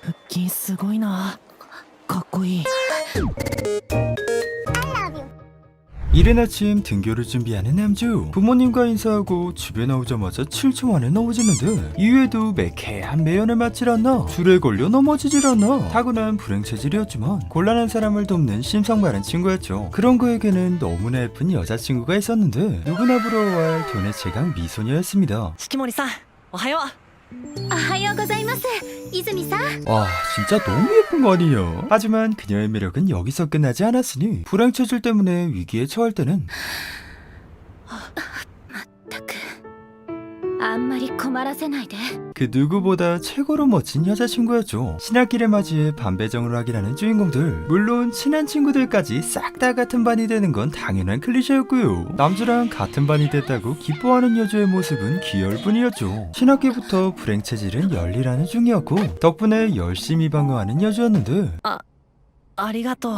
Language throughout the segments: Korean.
腹筋すごいな。かっこいい。 이른 아침 등교를 준비하는 남주. 부모님과 인사하고 집에 나오자마자 7초 만에 넘어지는데 이후에도 매캐한 매연을 맞질 않나, 줄에 걸려 넘어지질 않나. 타고난 불행체질이었지만 곤란한 사람을 돕는 심성바른 친구였죠. 그런 그에게는 너무나 예쁜 여자친구가 있었는데 누구나 부러워할 돈의 최강 미소녀였습니다. 四季森さん、おはよう。おはようございます、泉さん。 와, 진짜 너무 예쁜 거 아니냐. 하지만 그녀의 매력은 여기서 끝나지 않았으니 불행체질 때문에 위기에 처할 때는 たくあんまり困らせないで。 그 누구보다 최고로 멋진 여자친구였죠. 신학기를 맞이해 반배정을 하긴 하는 주인공들. 물론 친한 친구들까지 싹 다 같은 반이 되는 건 당연한 클리셰였고요. 남주랑 같은 반이 됐다고 기뻐하는 여주의 모습은 귀여울 뿐이었죠. 신학기부터 불행체질은 열일하는 중이었고 덕분에 열심히 방어하는 여주였는데 ありがとう。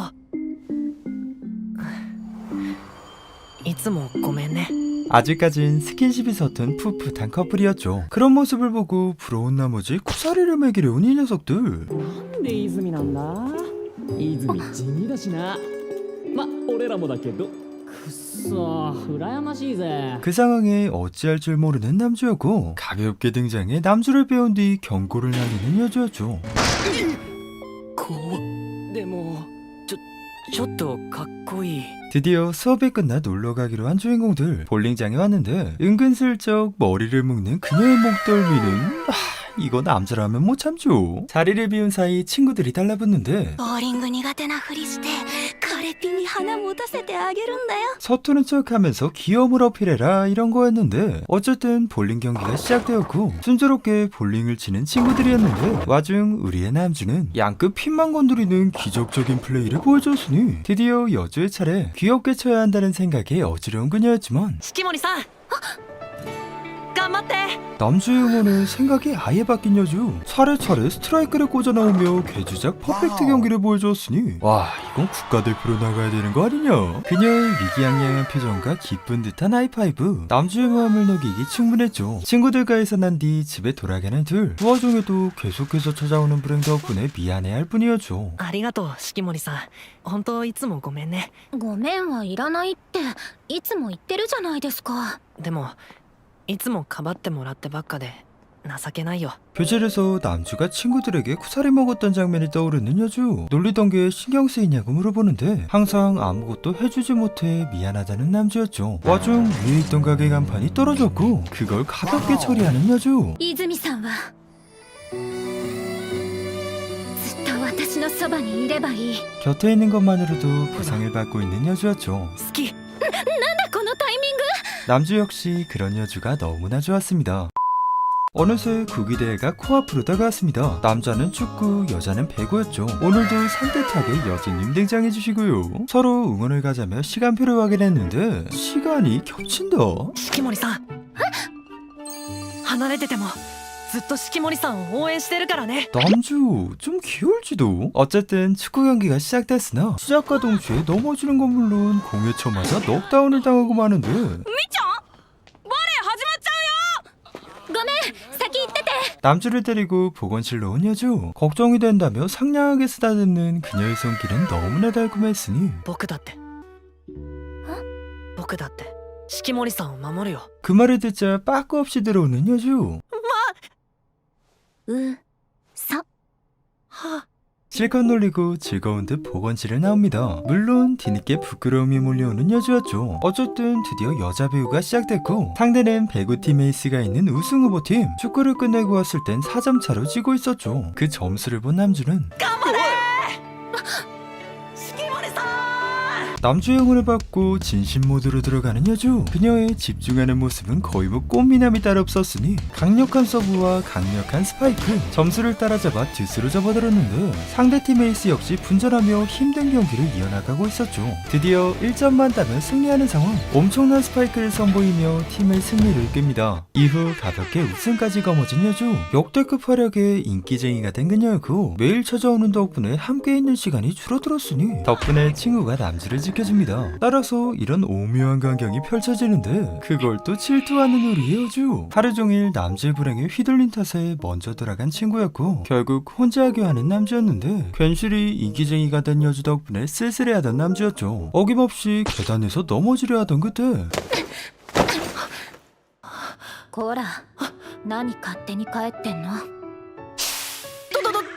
いつもごめんね。 아직까진 스킨십이 서툰 풋풋한 커플이었죠. 그런 모습을 보고 부러운 나머지 쿠사리를 먹이려 온 이 녀석들. なんで泉なんだ。泉地味だしな。ま、俺らもだけど。くっそ、羨ましいぜ。 그 상황에 어찌할 줄 모르는 남주였고 가볍게 등장해 남주를 빼온 뒤 경고를 날리는 여주였죠. こうでもちょっとかっこいい。 드디어 수업이 끝나 놀러가기로 한 주인공들. 볼링장에 왔는데 은근슬쩍 머리를 묶는 그녀의 목덜미는 이거 남자라면 못 참죠. 자리를 비운 사이 친구들이 달라붙는데 ボーリング苦手なふりして彼ピに花持たせてあげるんだよ。 서투는 척하면서 귀여움을 어필해라 이런 거였는데 어쨌든 볼링 경기가 시작되었고 순조롭게 볼링을 치는 친구들이었는데 와중 우리의 남주는 양끝 핀만 건드리는 기적적인 플레이를 보여줬으니 드디어 여주의 차례. 귀엽게 쳐야 한다는 생각에 어지러운 그녀였지만 四季森さん、頑張って。 남주의 응원에 생각이 아예 바뀐 여주. 차례차례 스트라이크를 꽂아 넣으며 개주작 퍼펙트 경기를 보여주었으니 와, 이건 국가대표로 나가야 되는 거 아니냐. 그녀의 위기양양한 표정과 기쁜 듯한 하이파이브, 남주의 마음을 녹이기 충분했죠. 친구들과에서 난 뒤 집에 돌아가는 둘. 그 와중에도 계속해서 찾아오는 불행 덕분에 미안해할 뿐이었죠. ありがとう、四季森さん。本当いつもごめんね。ごめんはいらないっていつも言ってるじゃないですか。でもいつもかばってもらってばっかで情けないよ。 교실에서 남주가 친구들에게 쿠사리 먹었던 장면이 떠오르는 여주. 놀리던 게 신경 쓰이냐고 물어보는데 항상 아무것도 해주지 못해 미안하다는 남주였죠. 와중 위에 있던 가게 간판이 떨어졌고 그걸 가볍게 처리하는 여주. 泉さんはずっと私のそばにいればいい。 곁에 있는 것만으로도 보상을 받고 있는 여주였죠. 好き。なんだこのタイミング。 남주 역시 그런 여주가 너무나 좋았습니다. 어느새 구기대회가 코앞으로 다가왔습니다. 남자는 축구, 여자는 배구였죠. 오늘도 산뜻하게 여주님 등장해주시고요. 서로 응원을 가자며 시간표를 확인했는데 시간이 겹친다. 四季森さん、離れててもずっと四季森さんを応援してるからね。 남주 좀 귀여울지도. 어쨌든 축구 경기가 시작됐으나 시작과 동시에 넘어지는 건 물론 공에 쳐맞아 넉다운을 당하고 마는데 みちゃんバレー始まっちゃうよ。ごめん先行ってて。 남주를 데리고 보건실로 온 여주. 걱정이 된다며 상냥하게 쓰다듬는 그녀의 손길은 너무나 달콤했으니 僕だって四季森さんを守るよ。 그 말을 듣자 빠꾸 없이 들어오는 여주. うそ。 실컷 놀리고 즐거운 듯 보건실을 나옵니다. 물론 뒤늦게 부끄러움이 몰려오는 여주였죠. 어쨌든 드디어 여자 배우가 시작됐고 상대는 배구팀 에이스가 있는 우승 후보팀. 축구를 끝내고 왔을 땐 4점 차로 지고 있었죠. 그 점수를 본 남주는 四季森さん。 남주의 응원을 받고 진심 모드로 들어가는 여주. 그녀의 집중하는 모습은 거의 뭐 꽃미남이 따로 없었으니 강력한 서브와 강력한 스파이크, 점수를 따라잡아 듀스로 접어들었는데 상대팀 에이스 역시 분전하며 힘든 경기를 이어나가고 있었죠. 드디어 1점만 따면 승리하는 상황. 엄청난 스파이크를 선보이며 팀의 승리를 이끕니다. 이후 가볍게 우승까지 거머쥔 여주. 역대급 활약에 인기쟁이가 된 그녀였고 매일 찾아오는 덕분에 함께 있는 시간이 줄어들었으니 덕분에 친구가 남주를 인식해줍니다. 따라서 이런 오묘한 광경이 펼쳐지는데 그걸 또 질투하는 우리 여주. 하루 종일 남주의 불행에 휘둘린 탓에 먼저 돌아간 친구였고 결국 혼자 하게 하는 남주였는데 괜시리 이기쟁이가 된 여주 덕분에 쓸쓸해하던 남주였죠. 어김없이 계단에서 넘어지려 하던 그때 こら何勝手に帰ってんの。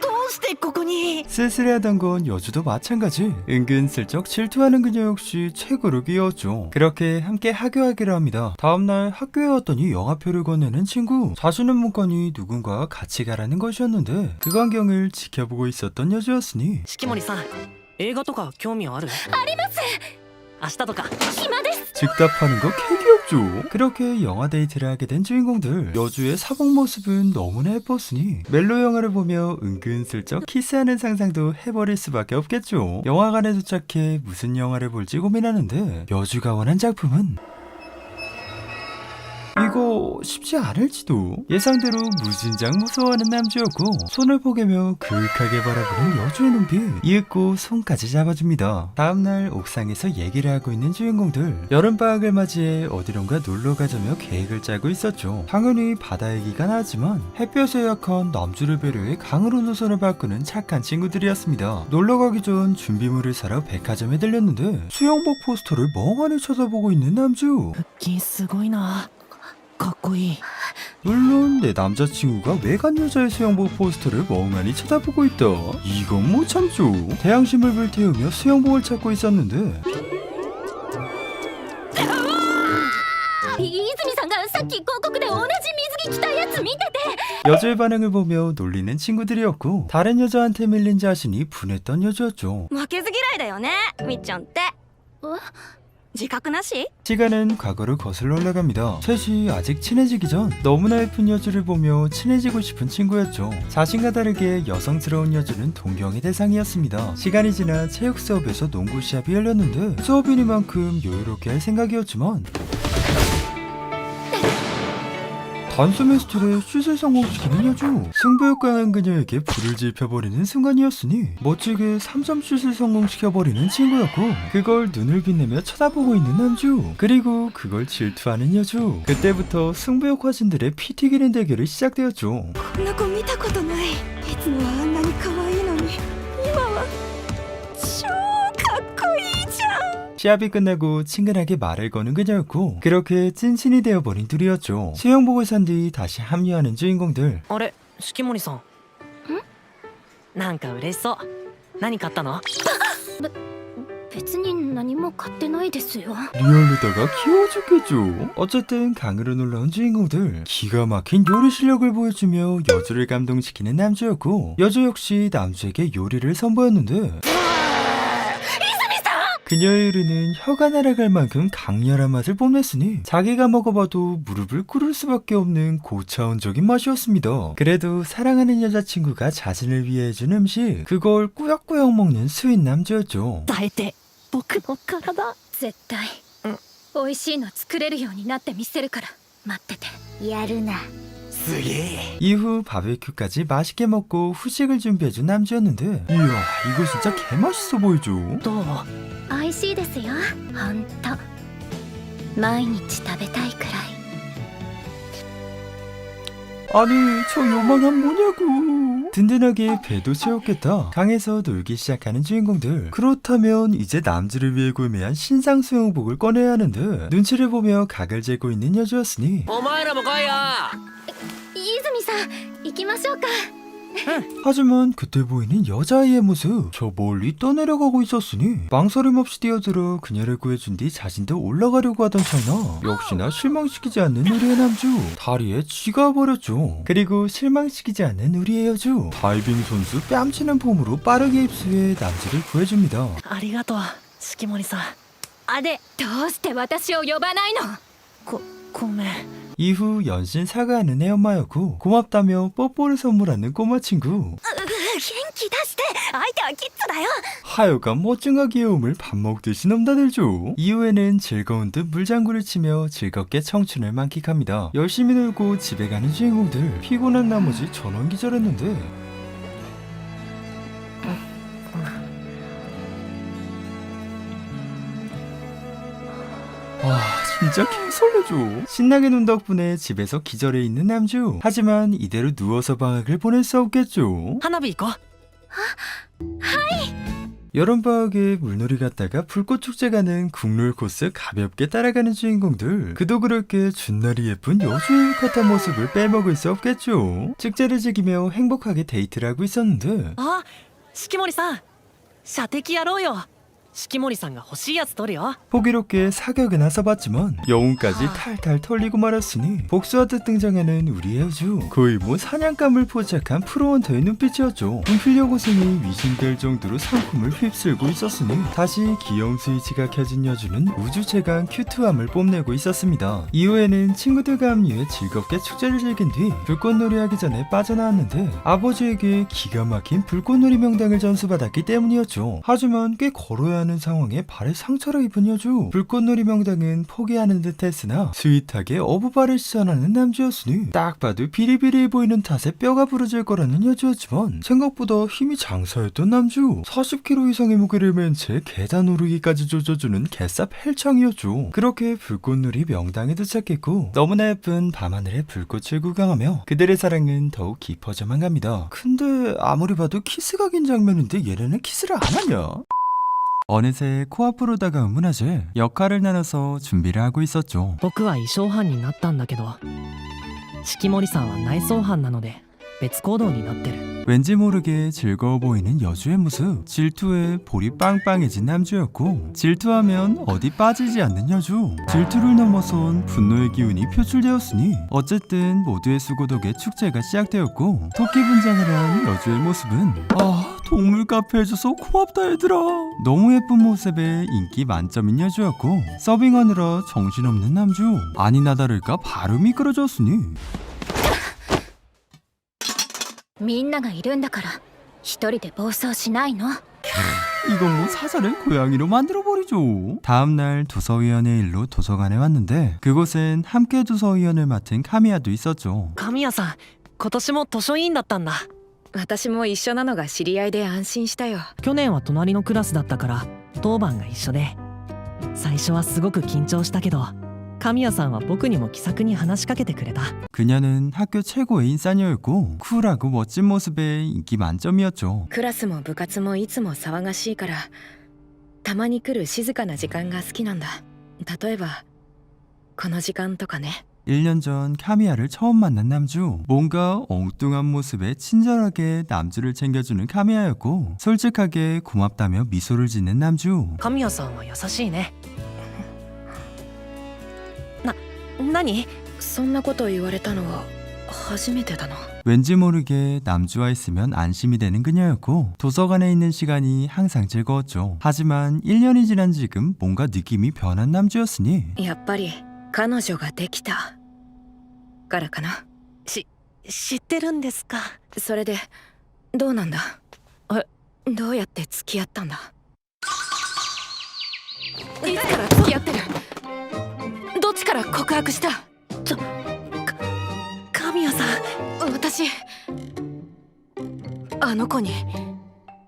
どうしてここに。 쓸쓸해하던 건 여주도 마찬가지. 은근슬쩍 질투하는 그녀 역시 최고로 귀여웠죠. 그렇게 함께 학교하기로 합니다. 다음날 학교에 왔더니 영화표를 건네는 친구. 자신은 못 가니 누군가 같이 가라는 것이었는데 그 광경을 지켜보고 있었던 여주였으니 四季森さん、映画とか興味ある？あります。明日とか。暇です。 즉답하는 거 개귀엽죠. 그렇게 영화 데이트를 하게 된 주인공들. 여주의 사복 모습은 너무나 예뻤으니 멜로 영화를 보며 은근슬쩍 키스하는 상상도 해버릴 수밖에 없겠죠. 영화관에 도착해 무슨 영화를 볼지 고민하는데 여주가 원한 작품은 이거 쉽지 않을지도. 예상대로 무진장 무서워하는 남주였고 손을 포개며 그윽하게 바라보는 여주의 눈빛. 이윽고 손까지 잡아줍니다. 다음날 옥상에서 얘기를 하고 있는 주인공들. 여름방학을 맞이해 어디론가 놀러 가자며 계획을 짜고 있었죠. 당연히 바다 얘기가 나왔지만 햇볕에 약한 남주를 배려해 강으로 노선을 바꾸는 착한 친구들이었습니다. 놀러 가기 전 준비물을 사러 백화점에 들렸는데 수영복 포스터를 멍하니 쳐다보고 있는 남주. 腹筋すごいな。かっこいい。 물론 내 남자친구가 외간 여자의 수영복 포스터를 멍하니 쳐다보고 있다. 이건 못 참죠. 대양심을 불태우며 수영복을 찾고 있었는데 泉さんがさっき広告で同じ水着着たやつ見てて。 여자의 반응을 보며 놀리는 친구들이었고 다른 여자한테 밀린 자신이 분했던 여주였죠. 負けず嫌いだよねみっちゃんって。自覚なし？ 시간은 과거로 거슬러 올라갑니다. 셋이 아직 친해지기 전 너무나 예쁜 여주를 보며 친해지고 싶은 친구였죠. 자신과 다르게 여성스러운 여주는 동경의 대상이었습니다. 시간이 지나 체육 수업에서 농구 시합이 열렸는데 수업이니만큼 여유롭게 할 생각이었지만 단숨에 스틸에 슛을 성공시키는 여주. 승부욕 강한 그녀에게 불을 지펴버리는 순간이었으니 멋지게 3점 슛을 성공시켜버리는 친구였고 그걸 눈을 빛내며 쳐다보고 있는 남주. 그리고 그걸 질투하는 여주. 그때부터 승부욕 화신들의 피 튀기는 대결이 시작되었죠. こんな子見たことない。いつもはあんなに可愛いのに今は超かっこいいじゃん。 시합이 끝나고 친근하게 말을 거는 그녀였고 그렇게 찐친이 되어버린 둘이었죠. 수영복을 산 뒤 다시 합류하는 주인공들. あれ、四季森さん。なんか嬉しそう。何買ったの？別に何も買ってないですよ。 리얼로다가 귀여워 죽겠죠. 어쨌든 강으로 놀러온 주인공들. 기가 막힌 요리 실력을 보여주며 여주를 감동시키는 남주였고 여주 역시 남주에게 요리를 선보였는데 그녀의 요리는 혀가 날아갈 만큼 강렬한 맛을 뽐냈으니 자기가 먹어봐도 무릎을 꿇을 수밖에 없는 고차원적인 맛이었습니다. 그래도 사랑하는 여자친구가 자신을 위해 해준 음식, 그걸 꾸역꾸역 먹는 스윗 남주였죠. 耐えて、僕の体。絶対美味しいの作れるようになってみせるから待ってて。やるな。 이후 바베큐까지 맛있게 먹고 후식을 준비해준 남주였는데 이야 이거 진짜 개맛있어 보이죠. どう？美味しいですよ。ほんと毎日食べたいくらい。 아니 저 요망한 뭐냐고. 든든하게 배도 채웠겠다. 강에서 놀기 시작하는 주인공들. 그렇다면 이제 남주를 위해 구매한 신상 수영복을 꺼내야 하는데 눈치를 보며 각을 재고 있는 여주였으니 お前らも来いよ。泉さん行きましょうか。 하지만 그때 보이는 여자아이의 모습, 저 멀리 떠내려가고 있었으니 망설임 없이 뛰어들어 그녀를 구해준 뒤 자신도 올라가려고 하던 찰나 역시나 실망시키지 않는 우리의 남주. 다리에 쥐가 버렸죠. 그리고 실망시키지 않는 우리의 여주. 다이빙 선수 뺨치는 폼으로 빠르게 입수해 남주를 구해줍니다. ありがとう、四季森さん。あでどうして私を呼ばないの。ごめん。 이후 연신 사과하는 애 엄마였고 고맙다며 뽀뽀를 선물하는 꼬마 친구. 元気出して相手はキッズだよ。 하여간 멋쟁아 귀여움을 밥 먹듯이 넘나들죠. 이후에는 즐거운 듯 물장구를 치며 즐겁게 청춘을 만끽합니다. 열심히 놀고 집에 가는 주인공들. 피곤한 나머지 전원기절했는데 진짜 개설레죠. 신나게 논 덕분에 집에서 기절해 있는 남주. 하지만 이대로 누워서 방학을 보낼 수 없겠죠. 花火行こう。 여름방학에 물놀이 갔다가 불꽃축제 가는 국룰 코스 가볍게 따라가는 주인공들. 그도 그렇게 준날이 예쁜 여주의 컷한 모습을 빼먹을 수 없겠죠. 축제를 즐기며 행복하게 데이트를 하고 있었는데 あ、四季森さん、射的やろうよ。四季森さんが欲しいやつ取るよ。 호기롭게 사격은 하서봤지만 영웅까지 탈탈 털리고 말았으니 복수하듯 등장하는 우리 여주. 거의 뭐 사냥감을 포착한 프로헌터의 눈빛이었죠. 분필력 고생이 위신될 정도로 상품을 휩쓸고 있었으니 다시 귀여움 스위치가 켜진 여주는 우주 최강 큐트함을 뽐내고 있었습니다. 이후에는 친구들과 합류해 즐겁게 축제를 즐긴 뒤 불꽃놀이 하기 전에 빠져나왔는데 아버지에게 기가 막힌 불꽃놀이 명당을 전수받았기 때문이었죠. 하지만 꽤 걸어야 하는 상황에 발에 상처를 입은 여주. 불꽃놀이 명당은 포기하는 듯 했으나 스윗하게 어부발을 시전하는 남주였으니 딱 봐도 비리비리해 보이는 탓에 뼈가 부러질 거라는 여주였지만 생각보다 힘이 장사였던 남주. 40kg 이상의 무게를 맨 채 계단 오르기까지 조져주는 개쌉 헬창이었죠. 그렇게 불꽃놀이 명당에 도착했고 너무나 예쁜 밤하늘의 불꽃을 구경하며 그들의 사랑은 더욱 깊어져만 갑니다. 근데 아무리 봐도 키스각인 장면인데 얘네는 키스를 안 하냐? 어느새 코앞으로 다가온 문화재. 역할을 나눠서 준비를 하고 있었죠. 僕は衣装班になったんだけど、四季森さんは内装班なので別行動になってる。 왠지 모르게 즐거워 보이는 여주의 모습. 질투에 볼이 빵빵해진 남주였고 질투하면 어디 빠지지 않는 여주. 질투를 넘어선 분노의 기운이 표출되었으니 어쨌든 모두의 수고 덕에 축제가 시작되었고 토끼 분장을 한 여주의 모습은 동물 카페 해줘서 고맙다 얘들아. 너무 예쁜 모습에 인기 만점인 여주였고 서빙하느라 정신없는 남주. 아니나 다를까 바로 미끄러졌으니 みんながいるんだから一人で暴走しないの 이건 뭐 사자를 고양이로 만들어버리죠. 다음날 도서위원회 일로 도서관에 왔는데 그곳엔 함께 도서위원을 맡은 카미야도 있었죠. 神谷さん、今年も図書委員だったんだ。私も一緒なのが知り合いで安心したよ。去年は隣のクラスだったから当番が一緒で、最初はすごく緊張したけど神谷さんは僕にも気さくに話しかけてくれた。 그녀는 학교 최고의 인싸녀였고 쿨하고 멋진 모습에 인기 만점이었죠. クラスも部活もいつも騒がしいからたまに来る静かな時間が好きなんだ。例えばこの時間とかね。 1년 전 카미야를 처음 만난 남주. 뭔가 엉뚱한 모습에 친절하게 남주를 챙겨주는 카미야였고 솔직하게 고맙다며 미소를 짓는 남주. 神谷さんは優しいね。何？そんなこと言われたのは初めてだな。 왠지 모르게 남주와 있으면 안심이 되는 그녀였고 도서관에 있는 시간이 항상 즐거웠죠. 하지만 1년이 지난 지금 뭔가 느낌이 변한 남주였으니 やっぱり彼女ができたからかな。知ってるんですか？それでどうなんだ？え、どうやって付き合ったんだ？いつから付き合ってる？どっちから告白した？神谷さん、私あの子に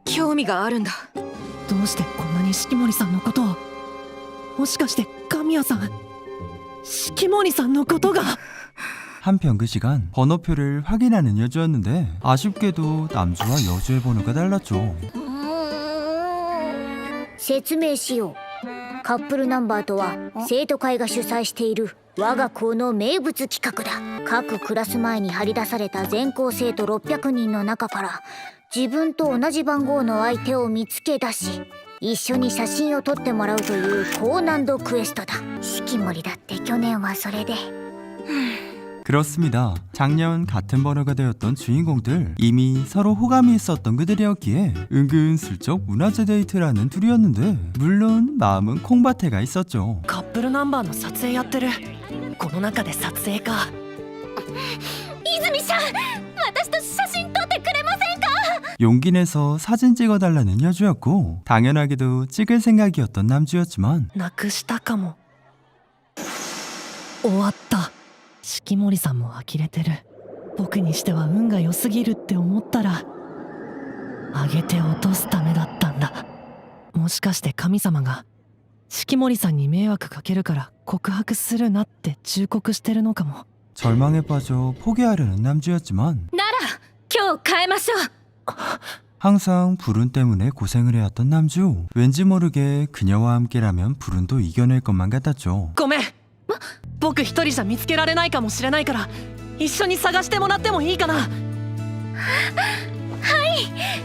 興味があるんだ。どうしてこんなに四季森さんのことを？もしかして神谷さん、四季森さんのことが？ 한편 그 시간 번호표를 확인하는 여주였는데 아쉽게도 남주와 여주의 번호가 달랐죠. 説明しよう。カップルナンバーとは生徒会が主催している我が校の名物企画だ。各クラス前に張り出された全校生徒600人の中から自分と同じ番号の相手を見つけ出し一緒に写真を撮ってもらうという高難度クエストだ。四季森だって去年はそれで 그렇습니다. 작년 같은 번호가 되었던 주인공들. 이미 서로 호감이 있었던 그들이었기에 은근슬쩍 문화재 데이트를 하는 둘이었는데 물론 마음은 콩밭에가 있었죠. カップルナンバーの撮影やってる。この中で撮影か。泉ちゃん、私と写真撮ってくれませんか？ 용기 내서 사진 찍어달라는 여주였고 당연하게도 찍을 생각이었던 남주였지만 なくしたかも。終わった。四季森さんも呆れてる。僕にしては運が良すぎるって思ったら上げて落とすためだったんだ。もしかして神様が四季森さんに迷惑かけるから告白するなって忠告してるのかも。 절망에 빠져 포기하려는 남주였지만 なら今日変えましょう。 항상 불운 때문에 고생을 해왔던 남주. 왠지 모르게 그녀와 함께라면 불운도 이겨낼 것만 같았죠. ごめん、僕一人じゃ見つけられないかもしれないから一緒に探してもらってもいいかな。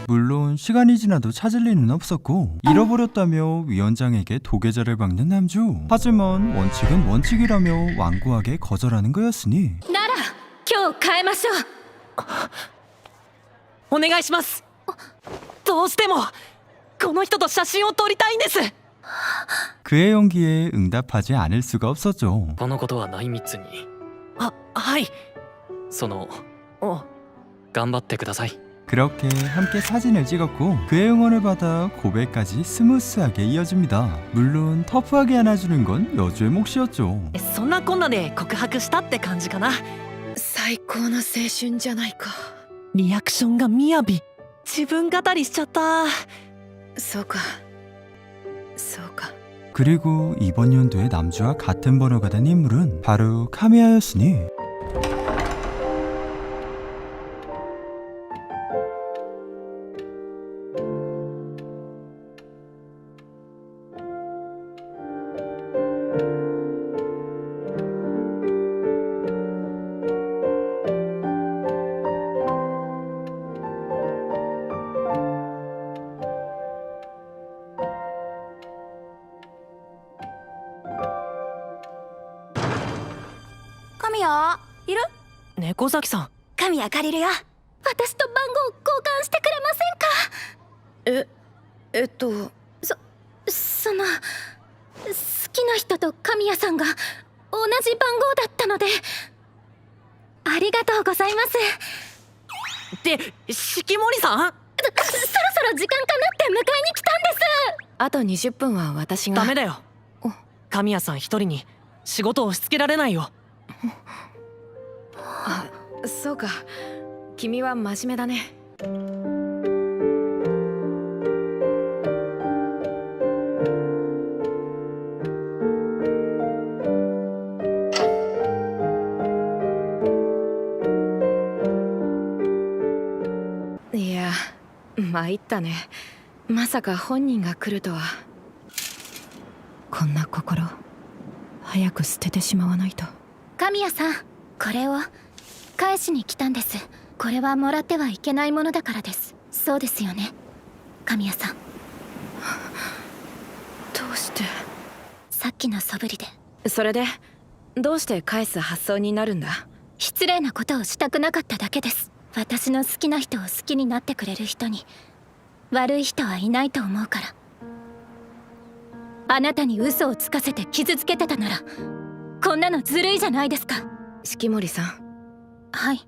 물론 시간이 지나도 찾을 리는 없었고 잃어버렸다며 위원장에게 도계자를 박는 남주. 하지만 원칙은 원칙이라며 완고하게 거절하는 거였으니 なら今日変えましょう。 お願いします。どうしてもこの人と写真を撮りたいんです。 그의 연기에 응답하지 않을 수가 없었죠. このことは内密に。はい。そのお、頑張ってください。 그렇게 함께 사진을 찍었고 그의 응원을 받아 고백까지 스무스하게 이어집니다. 물론 터프하게 안아주는 건 여주의 몫이었죠. そんなこんなで告白したって感じかな。最高の青春じゃないか。リアクションがみやび。自分語りしちゃった。そうかそうか。 그리고 이번 연도에 남주와 같은 번호가 된 인물은 바로 카미야였으니猫崎さん。神谷借りるよ。私と番号交換してくれませんか。その好きな人と神谷さんが同じ番号だったので、ありがとうございます。で、四季森さん。そろそろ時間かなって迎えに来たんです。あと20分は私が。ダメだよ。神谷さん一人に仕事を押し付けられないよ。あ、そうか。君は真面目だね。いや、参ったね。まさか本人が来るとは。こんな心、早く捨ててしまわないと。神谷さん、これを返しに来たんです。これはもらってはいけないものだからです。そうですよね、神谷さん。どうして。さっきの素振りで。それでどうして返す発想になるんだ。失礼なことをしたくなかっただけです。私の好きな人を好きになってくれる人に悪い人はいないと思うから。あなたに嘘をつかせて傷つけてたならこんなのずるいじゃないですか。四季森さん。はい。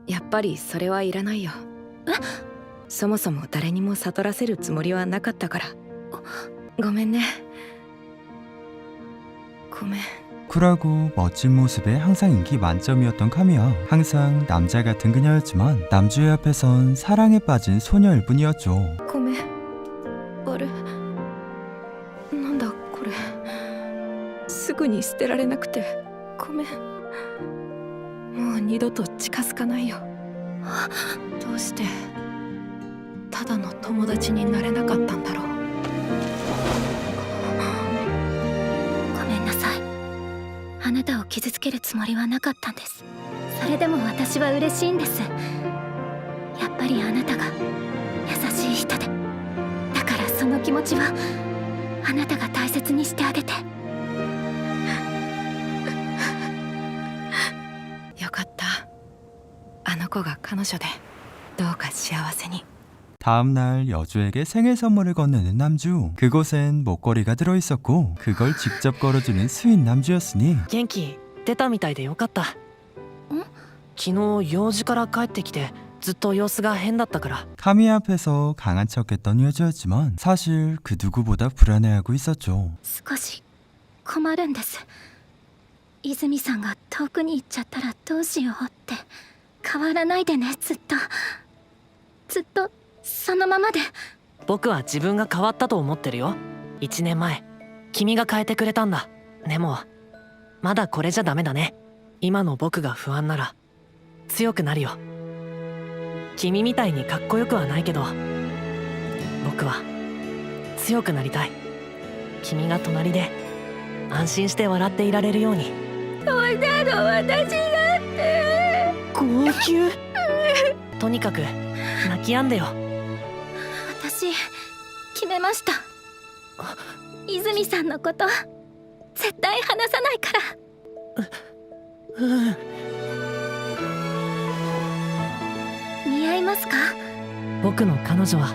やっぱりそれはいらないよ。そもそも誰にも悟らせるつもりはなかったから。ごめんね。ごめん。 쿨하고 멋진 모습에 항상 인기 만점이었던 카미야. 항상 남자 같은 그녀였지만 남주의 앞에선 사랑에 빠진 소녀일 뿐이었죠. ごめん。あれ、なんだこれ。すぐに捨てられなくてごめん。もう二度と近づかないよ。どうしてただの友達になれなかったんだろう。ごめんなさい。あなたを傷つけるつもりはなかったんです。それでも私は嬉しいんです。やっぱりあなたが優しい人で。だからその気持ちはあなたが大切にしてあげて。よかった。あの子が彼女でどうか幸せに。 다음날 여주에게 생일 선물을 건네는 남주. 그곳엔 목걸이가 들어있었고 그걸 직접 걸어주는 스윗 남주였으니 元気出たみたいでよかった。昨日用事から帰ってきてずっと様子が変だったから。 카미야 앞에서 강한 척했던 여주였지만 사실 그 누구보다 불안해하고 있었죠. 少し困るんです。泉さんが遠くに行っちゃったらどうしようって。変わらないでね。ずっとそのままで。僕は自分が変わったと思ってるよ。1年前君が変えてくれたんだ。でもまだこれじゃダメだね。今の僕が不安なら強くなるよ。君みたいにかっこよくはないけど僕は強くなりたい。君が隣で安心して笑っていられるように。そうなの、私だって号泣とにかく泣き止んでよ。私決めました。泉さんのこと絶対話さないから。似合いますか？僕の彼女は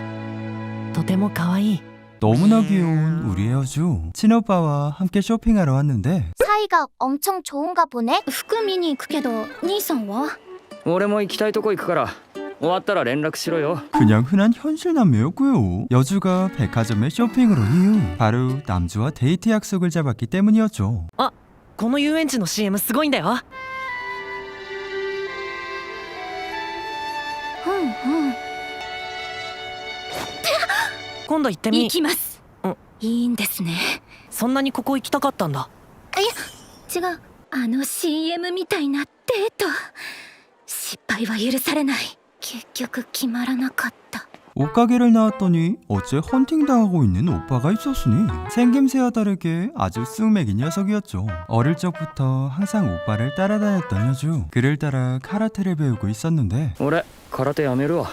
とても可愛い。 너무나 귀여운 우리의 여주 친오빠와 함께 쇼핑하러 왔는데 사이가 엄청 좋은가 보네?服見に行くけど兄さんは？俺も行きたいとこ行くから終わったら連絡しろよ。 그냥 흔한 현실 남매였고요. 여주가 백화점에 쇼핑을 온 이유 바로 남주와 데이트 약속을 잡았기 때문이었죠. この遊園地の CM すごいんだよ。今度行ってみ。行きます。いいんですね。そんなにここ行きたかったんだ。違う、あの CM みたいなデート失敗は許されない。結局決まらなかった。 옷가게를 나왔더니 어째 헌팅당하고 있는 오빠가 있었으니 생김새와 다르게 아주 쓱맥인 녀석이었죠. 어릴 적부터 항상 오빠를 따라다녔던 여주. 그를 따라 카라테를 배우고 있었는데 俺空手やめるわ。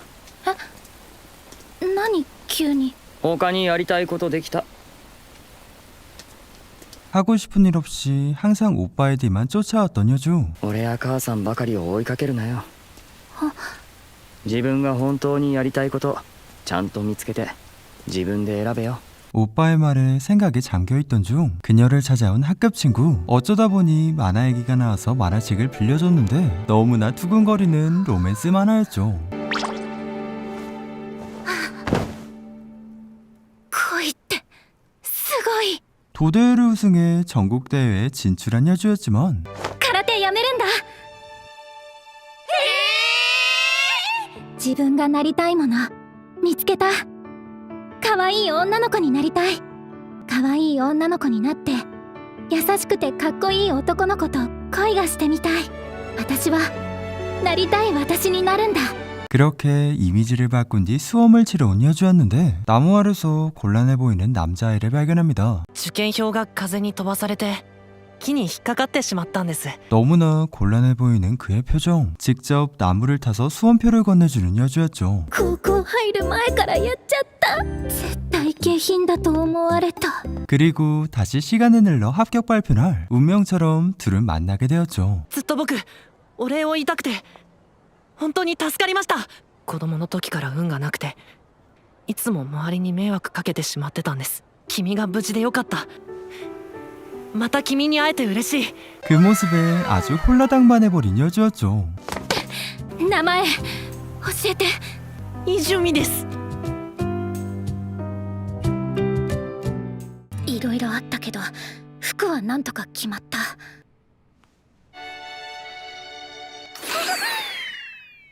何急に。他にやりたいことできた。 하고 싶은 일 없이 항상 오빠의 뒤만 쫓아왔던 여주. 俺や母さんばかりを追いかけるなよ。自分が本当にやりたいことちゃんと見つけて自分で選べよ。 오빠의 말에 생각에 잠겨있던 중 그녀를 찾아온 학급 친구. 어쩌다 보니 만화 얘기가 나와서 만화책을 빌려줬는데 너무나 두근거리는 로맨스 만화였죠. 恋ってすごい。 도대회를 우승해 전국대회에 진출한 여주였지만 空手やめるんだ。自分がなりたいもの見つけた。可愛い女の子になりたい。可愛い女の子になって優しくてかっこいい男の子と恋がしてみたい。私はなりたい私になるんだ。 그렇게 이미지를 바꾼 뒤 수험을 치러 온 여주였는데 나무 아래서 곤란해 보이는 남자아이를 발견합니다. 受験票が風に飛ばされて木に引っかかってしまったんです。 너무나 곤란해 보이는 그의 표정. 직접 나무를 타서 수험표를 건네주는 여주였죠. 高校入る前からやっちゃった。絶対下品だと思われた。 그리고 다시 시간을 늘러 합격 발표날 운명처럼 둘은 만나게 되었죠. ずっと僕お礼を言いたくて本当に助かりました。子供の時から運がなくていつも周りに迷惑かけてしまってたんです。君が無事でよかった。また君に会えて嬉しい。 그 모습에 아주 홀라당반해버린 여주였죠. 名前教えて。イジュミです。いろいろあったけど服はなんとか決まった。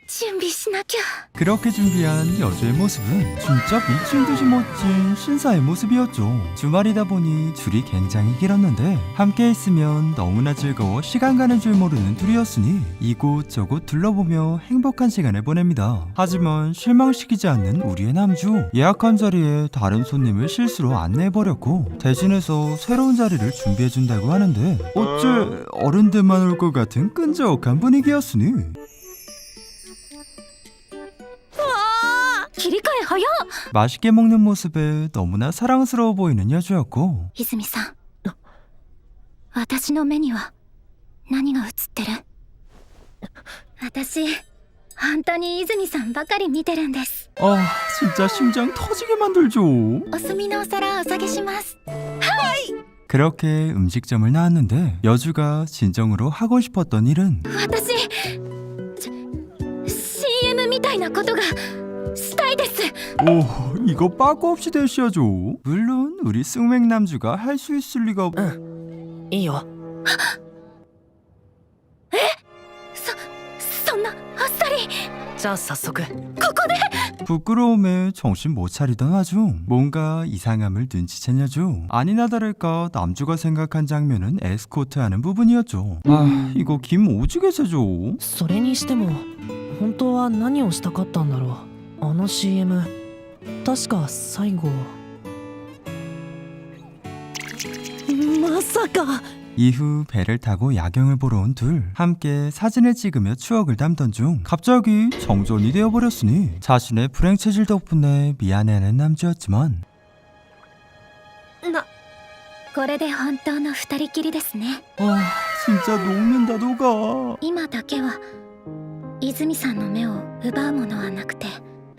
準備しなきゃ。 그렇게 준비한 여주의 모습은 진짜 미친 듯이 멋진 신사의 모습이었죠. 주말이다 보니 줄이 굉장히 길었는데 함께 있으면 너무나 즐거워 시간 가는 줄 모르는 둘이었으니 이곳저곳 둘러보며 행복한 시간을 보냅니다. 하지만 실망시키지 않는 우리의 남주. 예약한 자리에 다른 손님을 실수로 안내해버렸고 대신해서 새로운 자리를 준비해준다고 하는데 어째 어른들만 올 것 같은 끈적한 분위기였으니 切り替え早っ。 맛있게 먹는 모습에 너무나 사랑스러워 보이는 여주였고 泉さん、私の目には何が映ってる？私本当に泉さんばかり見てるんです。 아 진짜 심장 터지게 만들죠. お墨のお皿お下げします。 그렇게 음식점을 나왔는데 여주가 진정으로 하고 싶었던 일은 私CM みたいなことがしたいです。 오 이거 빠꾸 없이 대시하죠. 물론 우리 쓱맥 남주가 할 수 있을 리가 없... いいよ。そんなあっさり。じじゃあ早速。 부끄러움에 정신 못 차리던 아주 뭔가 이상함을 눈치챘냐죠. 아니나 다를까 남주가 생각한 장면은 에스코트하는 부분이었죠. 아 이거 김 오지게 세죠. それにしても本当は何をしたかったんだろう。あの CM 確か最後まさか。 이후 배를 타고 야경을 보러 온 둘 함께 사진을 찍으며 추억을 담던 중 갑자기 정전이 되어버렸으니 자신의 불행 체질 덕분에 미안해하는 남주였지만 これで本当の二人きりですね。 아 진짜 녹는다 녹아. 今だけは泉さんの目を奪うものはなくて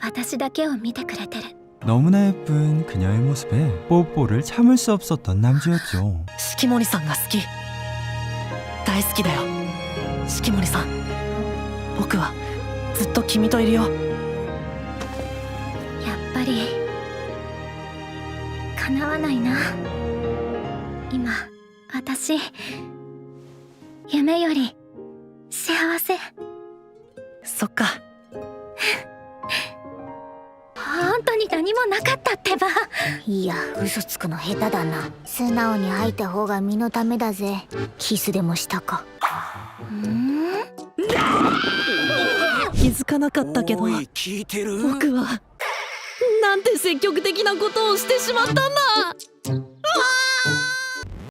私だけを見てくれてる。 너무나 예쁜 그녀의 모습에 뽀뽀를 참을 수 없었던 남주였죠. 四季森さんが好き。大好きだよ四季森さん。僕はずっと君といるよ。やっぱり叶わないな。今私夢より幸せ。そっか。本当に何もなかったってば。いや嘘つくの下手だな。素直に吐いた方が身のためだぜ。キスでもしたか。気づかなかったけど僕はなんて積極的なことをしてしまったんだ。